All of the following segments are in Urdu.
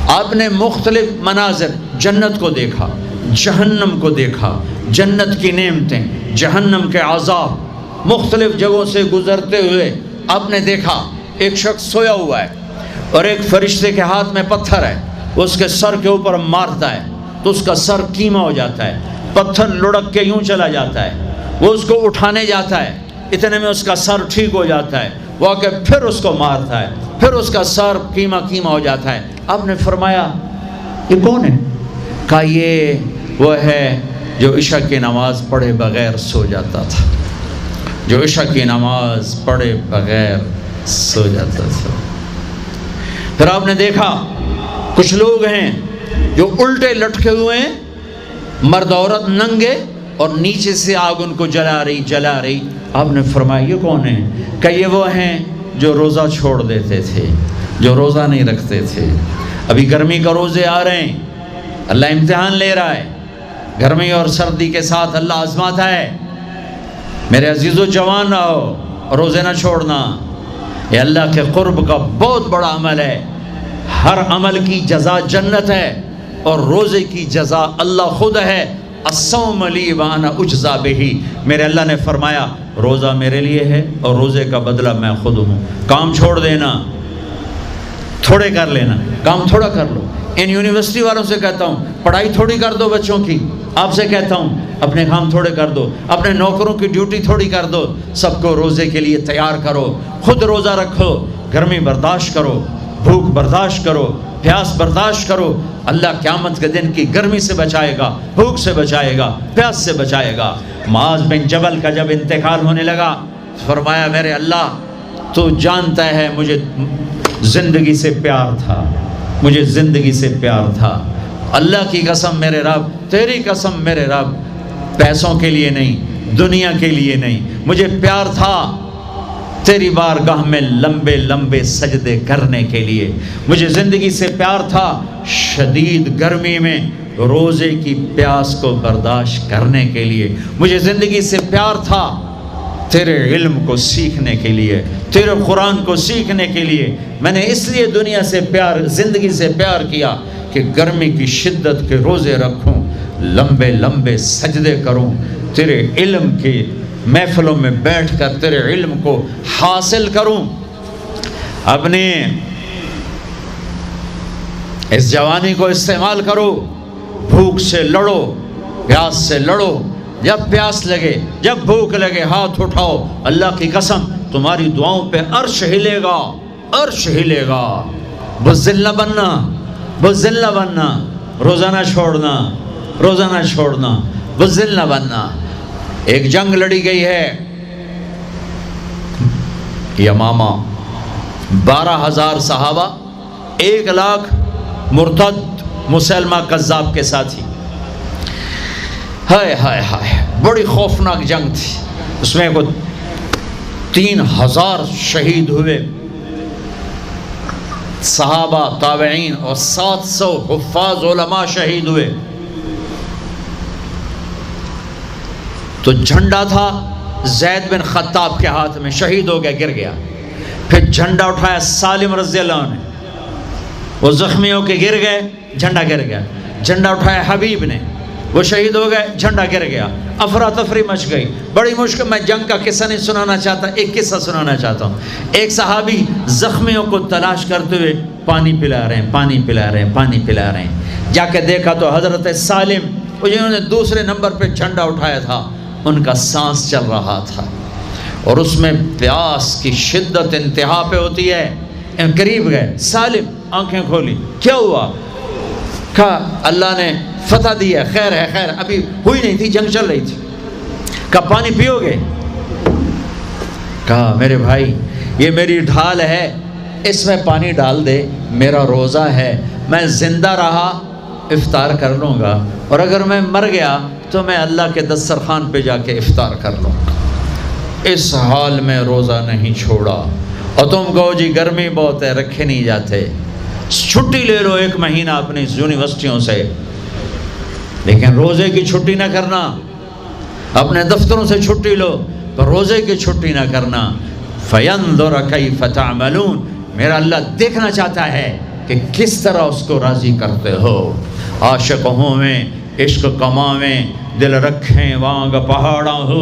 آپ نے مختلف مناظر، جنت کو دیکھا، جہنم کو دیکھا، جنت کی نعمتیں، جہنم کے عذاب، مختلف جگہوں سے گزرتے ہوئے آپ نے دیکھا ایک شخص سویا ہوا ہے اور ایک فرشتے کے ہاتھ میں پتھر ہے، وہ اس کے سر کے اوپر مارتا ہے تو اس کا سر کیما ہو جاتا ہے، پتھر لڑک کے یوں چلا جاتا ہے، وہ اس کو اٹھانے جاتا ہے، اتنے میں اس کا سر ٹھیک ہو جاتا ہے، وہ آ کے پھر اس کو مارتا ہے، پھر اس کا سر کیما ہو جاتا ہے۔ آپ نے فرمایا یہ کون ہے؟ کہا یہ وہ ہے جو عشاء کی نماز پڑھے بغیر سو جاتا تھا، جو عشاء کی نماز پڑھے بغیر سو جاتا تھا۔ پھر آپ نے دیکھا کچھ لوگ ہیں جو الٹے لٹکے ہوئے ہیں، مرد عورت ننگے، اور نیچے سے آگ ان کو جلا رہی۔ آپ نے فرمایا یہ کون ہے؟ کہ یہ وہ ہیں جو روزہ چھوڑ دیتے تھے، جو روزہ نہیں رکھتے تھے۔ ابھی گرمی کا روزے آ رہے ہیں، اللہ امتحان لے رہا ہے، گرمی اور سردی کے ساتھ اللہ آزماتا ہے۔ میرے عزیزو جوان رہو، روزے نہ چھوڑنا، یہ اللہ کے قرب کا بہت بڑا عمل ہے۔ ہر عمل کی جزا جنت ہے اور روزے کی جزا اللہ خود ہے۔ الصوم لی وانا اجزا بہ، میرے اللہ نے فرمایا روزہ میرے لیے ہے اور روزے کا بدلہ میں خود ہوں۔ کام چھوڑ دینا، تھوڑے کر لینا، کام تھوڑا کر لو۔ ان یونیورسٹی والوں سے کہتا ہوں پڑھائی تھوڑی کر دو بچوں کی، آپ سے کہتا ہوں اپنے کام تھوڑے کر دو، اپنے نوکروں کی ڈیوٹی تھوڑی کر دو، سب کو روزے کے لیے تیار کرو، خود روزہ رکھو، گرمی برداشت کرو، بھوک برداشت کرو، پیاس برداشت کرو۔ اللہ قیامت کے دن کی گرمی سے بچائے گا، بھوک سے بچائے گا، پیاس سے بچائے گا۔ معاذ بن جبل کا جب انتقال ہونے لگا، فرمایا میرے اللہ تو جانتا ہے مجھے زندگی سے پیار تھا، مجھے زندگی سے پیار تھا، اللہ کی قسم میرے رب، تیری قسم میرے رب، پیسوں کے لیے نہیں، دنیا کے لیے نہیں، مجھے پیار تھا تیری بارگاہ میں لمبے لمبے سجدے کرنے کے لیے، مجھے زندگی سے پیار تھا شدید گرمی میں روزے کی پیاس کو برداشت کرنے کے لیے، مجھے زندگی سے پیار تھا تیرے علم کو سیکھنے کے لیے، تیرے قرآن کو سیکھنے کے لیے۔ میں نے اس لیے دنیا سے پیار، زندگی سے پیار کیا کہ گرمی کی شدت کے روزے رکھوں، لمبے لمبے سجدے کروں، تیرے علم کی محفلوں میں بیٹھ کر تیرے علم کو حاصل کروں۔ اپنے اس جوانی کو استعمال کرو، بھوک سے لڑو، پیاس سے لڑو، جب پیاس لگے، جب بھوک لگے ہاتھ اٹھاؤ، اللہ کی قسم تمہاری دعاؤں پہ عرش ہلے گا، عرش ہلے گا۔ بزدل نہ بننا، بزدل نہ بننا، روزہ نہ چھوڑنا، روزہ نہ چھوڑنا، بزدل نہ بننا۔ ایک جنگ لڑی گئی ہے یمامہ، 12,000 صحابہ، 1,00,000 مرتد مسلمہ کذاب کے ساتھی، ہائے ہائے ہائے، بڑی خوفناک جنگ تھی۔ اس میں کو 3,000 شہید ہوئے، صحابہ، تابعین اور 700 حفاظ علماء شہید ہوئے۔ تو جھنڈا تھا زید بن خطاب کے ہاتھ میں، شہید ہو گیا، گر گیا۔ پھر جھنڈا اٹھایا سالم رضی اللہ عنہ نے، وہ زخمی ہو کے گر گئے، جھنڈا گر گیا۔ جھنڈا اٹھایا حبیب نے، وہ شہید ہو گئے، جھنڈا گر گیا۔ افراتفری مچ گئی، بڑی مشکل۔ میں جنگ کا قصہ نہیں سنانا چاہتا، ایک قصہ سنانا چاہتا ہوں۔ ایک صحابی زخمیوں کو تلاش کرتے ہوئے پانی پلا رہے ہیں، پانی پلا رہے ہیں، پانی پلا رہے ہیں۔ جا کے دیکھا تو حضرت سالم، جنہوں نے دوسرے نمبر پہ جھنڈا اٹھایا تھا، ان کا سانس چل رہا تھا اور اس میں پیاس کی شدت انتہا پہ ہوتی ہے۔ قریب گئے، سالم آنکھیں کھولی، کیا ہوا؟ کہا اللہ نے فتح دی ہے، خیر ہے، خیر، ابھی ہوئی نہیں تھی، جنگ چل رہی تھی۔ کہا پانی پیو گے؟ کہا میرے بھائی یہ میری ڈھال ہے، اس میں پانی ڈال دے، میرا روزہ ہے، میں زندہ رہا افطار کر لوں گا، اور اگر میں مر گیا تو میں اللہ کے دسترخوان پہ جا کے افطار کر لوں گا۔ اس حال میں روزہ نہیں چھوڑا۔ اور تم کہو جی گرمی بہت ہے، رکھے نہیں جاتے، چھٹی لے لو 1 مہینہ اپنی یونیورسٹیوں سے، لیکن روزے کی چھٹی نہ کرنا۔ اپنے دفتروں سے چھٹی لو پر روزے کی چھٹی نہ کرنا۔ فَيَنْظُرَ كَيْفَ تَعْمَلُونَ، میرا اللہ دیکھنا چاہتا ہے کہ کس طرح اس کو راضی کرتے ہو۔ عاشق ہوں میں عشق کماویں، دل رکھیں وانگ پہاڑا ہو،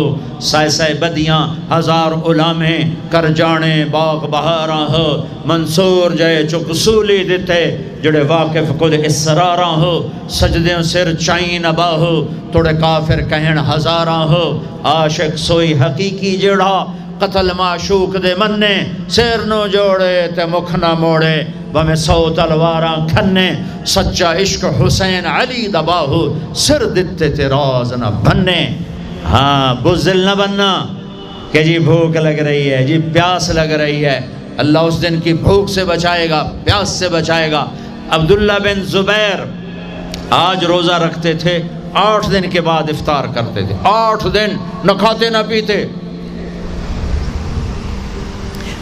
سائے سائے بدیاں ہزار علامیں، کر جانے باغ بہاراں ہو، منصور جائے چک سولی دیتے، جڑے واقف خود اسراراں ہو، سجدیں سر چائیں نبا ہو، توڑے کافر کہن ہزاراں ہو، عاشق سوئی حقیقی جڑا، قتل معشوق دے مننے، سیر نو جوڑے تے مکھ نہ موڑے، بمیں 100 تلواراں کھنے، سچا عشق حسین علی دباہو، سر دتے تے راز نہ بننے۔ ہاں بزدل نہ بننا کہ جی بھوک لگ رہی ہے، جی پیاس لگ رہی ہے، اللہ اس دن کی بھوک سے بچائے گا، پیاس سے بچائے گا۔ عبداللہ بن زبیر آج روزہ رکھتے تھے، 8 دن کے بعد افطار کرتے تھے، 8 دن نہ کھاتے نہ پیتے،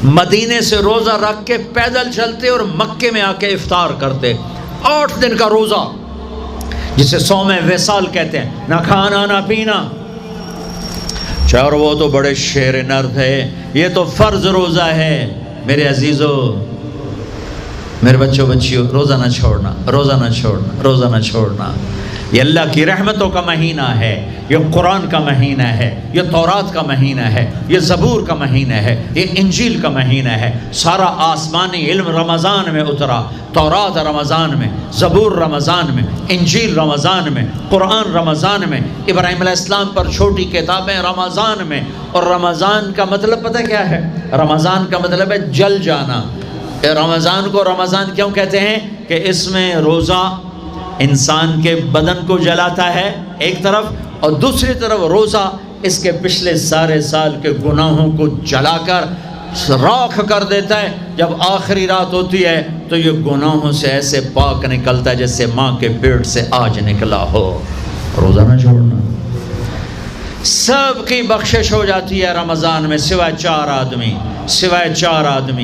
مدینے سے روزہ رکھ کے پیدل چلتے اور مکے میں آ کے افطار کرتے، 8 دن کا روزہ جسے صوم وصال کہتے ہیں، نہ کھانا نہ پینا۔ اور وہ تو بڑے شیر نر تھے، یہ تو فرض روزہ ہے۔ میرے عزیزو، میرے بچوں بچیوں، روزہ نہ چھوڑنا، روزہ نہ چھوڑنا، روزہ نہ چھوڑنا۔ یہ اللہ کی رحمتوں کا مہینہ ہے، یہ قرآن کا مہینہ ہے، یہ تورات کا مہینہ ہے، یہ زبور کا مہینہ ہے، یہ انجیل کا مہینہ ہے۔ سارا آسمانی علم رمضان میں اترا، تورات رمضان میں، زبور رمضان میں، انجیل رمضان میں، قرآن رمضان میں، ابراہیم علیہ السلام پر چھوٹی کتابیں رمضان میں۔ اور رمضان کا مطلب پتہ کیا ہے؟ رمضان کا مطلب ہے جل جانا۔ رمضان کو رمضان کیوں کہتے ہیں؟ کہ اس میں روزہ انسان کے بدن کو جلاتا ہے ایک طرف، اور دوسری طرف روزہ اس کے پچھلے سارے سال کے گناہوں کو جلا کر راکھ کر دیتا ہے۔ جب آخری رات ہوتی ہے تو یہ گناہوں سے ایسے پاک نکلتا ہے جیسے ماں کے پیٹ سے آج نکلا ہو۔ روزہ نہ چھوڑنا۔ سب کی بخشش ہو جاتی ہے رمضان میں، سوائے 4 آدمی، سوائے 4 آدمی۔